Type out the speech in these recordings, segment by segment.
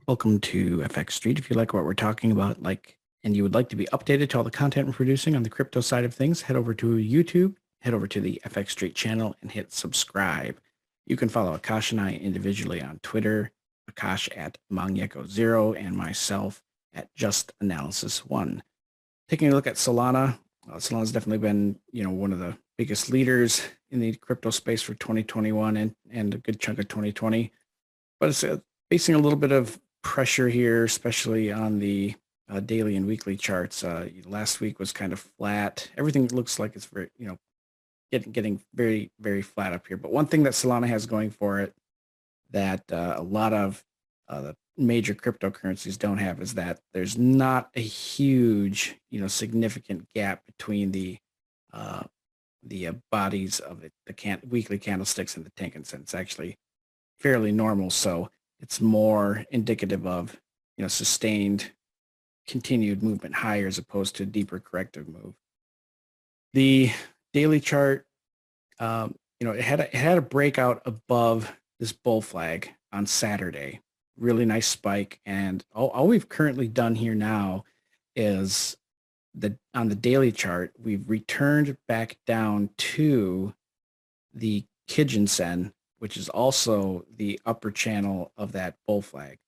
Welcome to FXStreet. If you like what we're talking about, and you would like to be updated to all the content we're producing on the crypto side of things, head over to YouTube, head over to the FXStreet channel, and hit subscribe. You can follow Akash and I individually on Twitter, Akash at Mangyeko0, and myself at JustAnalysis1. Taking a look at Solana, Solana's definitely been, one of the biggest leaders in the crypto space for 2021 and a good chunk of 2020. But it's facing a little bit of pressure here, especially on the daily and weekly charts. Last week was kind of flat. Everything looks like it's very, getting very, very flat up here. But one thing that Solana has going for it that a lot of the major cryptocurrencies don't have is that there's not a huge, significant gap between the bodies of the weekly candlesticks and the Tenkan-sen. It's actually fairly normal, so it's more indicative of sustained continued movement higher as opposed to a deeper corrective move. The daily chart, it had a breakout above this bull flag on Saturday. Really nice spike, and all we've currently done here now is on the daily chart we've returned back down to the Kijun-sen, which is also the upper channel of that bull flag.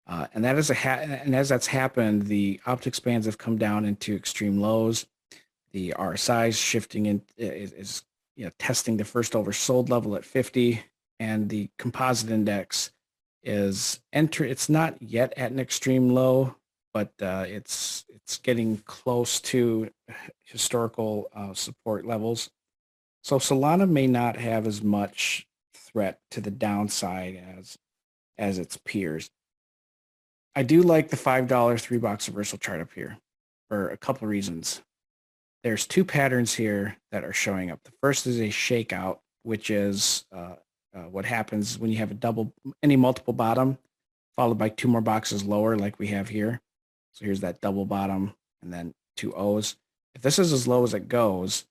And that is and as that's happened, the optics bands have come down into extreme lows. The RSI is shifting in, is testing the first oversold level at 50, and the composite index is it's not yet at an extreme low, but it's getting close to historical support levels. So Solana may not have as much threat to the downside as its peers. I do like the $5 3-box reversal chart up here for a couple of reasons. There's two patterns here that are showing up. The first is a shakeout, which is what happens when you have any multiple bottom followed by two more boxes lower like we have here. So here's that double bottom and then two O's. If this is as low as it goes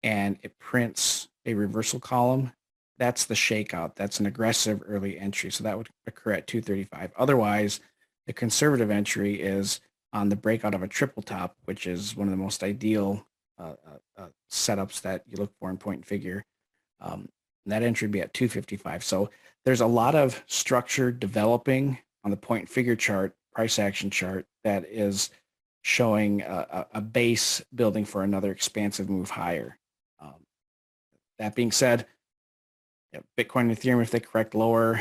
and it prints a reversal column, that's the shakeout. That's an aggressive early entry. So that would occur at 235. Otherwise, the conservative entry is on the breakout of a triple top, which is one of the most ideal setups that you look for in point and figure. That entry would be at 255. So there's a lot of structure developing on the point and figure chart, price action chart, that is showing a base building for another expansive move higher. That being said, Bitcoin and Ethereum, if they correct lower,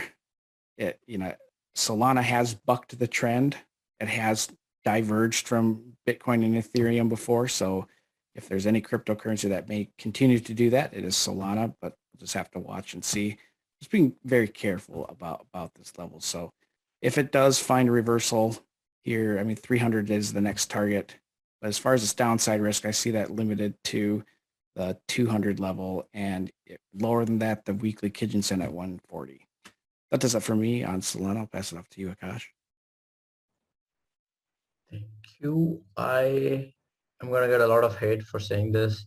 Solana has bucked the trend. It has diverged from Bitcoin and Ethereum before. So if there's any cryptocurrency that may continue to do that, it is Solana, but we'll just have to watch and see. Just being very careful about this level. So if it does find a reversal here, 300 is the next target. But as far as its downside risk, I see that limited to the 200 level, and lower than that, the weekly Kijun-sen at 140. That does it for me on Solana. I'll pass it off to you, Akash. Thank you. I am going to get a lot of hate for saying this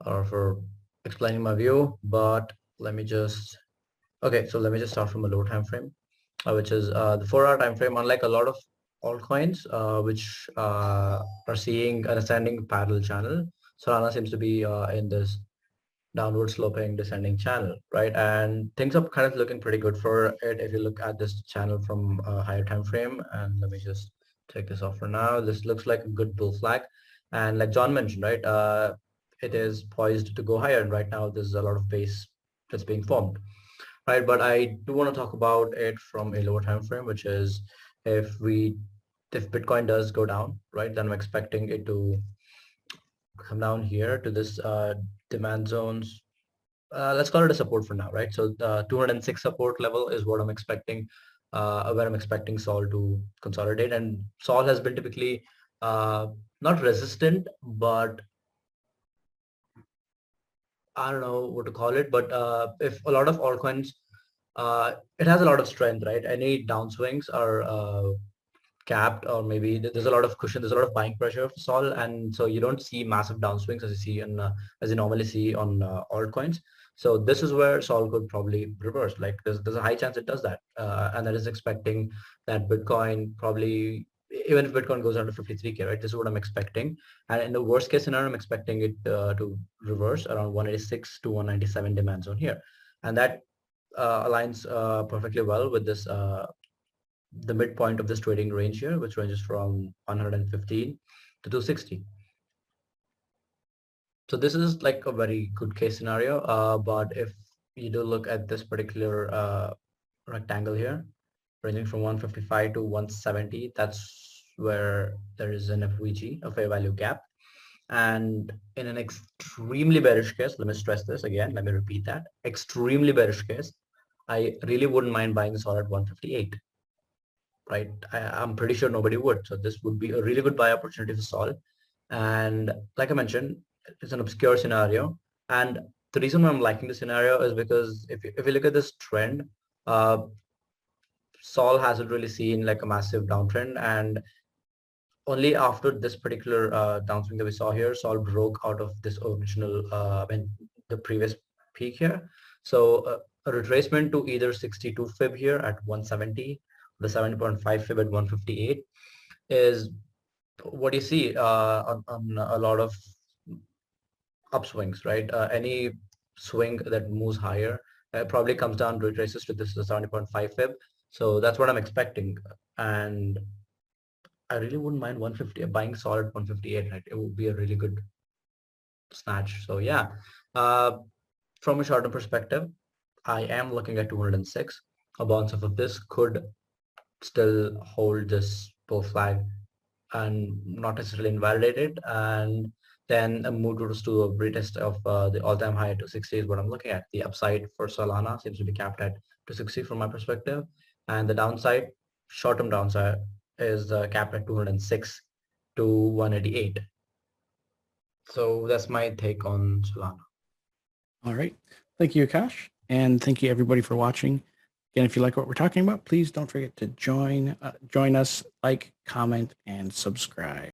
or for explaining my view, but let me just start from a low time frame, which is the 4-hour time frame. Unlike a lot of altcoins, which are seeing an ascending parallel channel, Solana seems to be in this downward sloping descending channel, right? And things are kind of looking pretty good for it if you look at this channel from a higher time frame. And let me just take this off for now. This looks like a good bull flag, and like John mentioned, right, it is poised to go higher, and right now there's a lot of base that's being formed, right? But I do want to talk about it from a lower time frame, which is if Bitcoin does go down, right, then I'm expecting it to come down here to this demand zones. Let's call it a support for now, right? So the 206 support level is what I'm expecting, where I'm expecting Sol to consolidate. And Sol has been typically not resistant, but I don't know what to call it. But if a lot of altcoins, it has a lot of strength, right? Any downswings are capped, or maybe there's a lot of cushion, there's a lot of buying pressure for Sol, and so you don't see massive downswings as you see in as you normally see on altcoins. So this is where Sol could probably reverse. Like there's a high chance it does that, and that is expecting that Bitcoin probably, even if Bitcoin goes under 53K, right? This is what I'm expecting. And in the worst case scenario, I'm expecting it to reverse around 186 to 197 demand zone here, and that aligns perfectly well with this the midpoint of this trading range here, which ranges from 115 to 260. So this is like a very good case scenario. But if you do look at this particular rectangle here, ranging from 155 to 170, that's where there is an FVG, a fair value gap. And in an extremely bearish case, let me stress this again, let me repeat that, extremely bearish case, I really wouldn't mind buying this all at 158. Right? I'm pretty sure nobody would. So this would be a really good buy opportunity for Sol. And like I mentioned, it's an obscure scenario. And the reason why I'm liking the scenario is because if you look at this trend, Sol hasn't really seen like a massive downtrend, and only after this particular downswing that we saw here, Sol broke out of this original, the previous peak here. So a retracement to either 62 fib here at 170, the 7.5 fib at 158 is what you see on a lot of upswings, right? Any swing that moves higher probably comes down, retraces to this 70.5 fib. So that's what I'm expecting. And I really wouldn't mind 150, buying solid 158, right? It would be a really good snatch. So yeah, from a short-term perspective, I am looking at 206. A bounce off of this could still hold this bull flag and not necessarily invalidate it, and then a move towards to a retest of the all-time high at 260 is what I'm looking at. The upside for Solana seems to be capped at 260 from my perspective, and the downside, short-term downside, is capped at 206 to 188. So that's my take on Solana. All right. Thank you, Akash. And thank you, everybody, for watching. Again, if you like what we're talking about, please don't forget to join us, like, comment, and subscribe.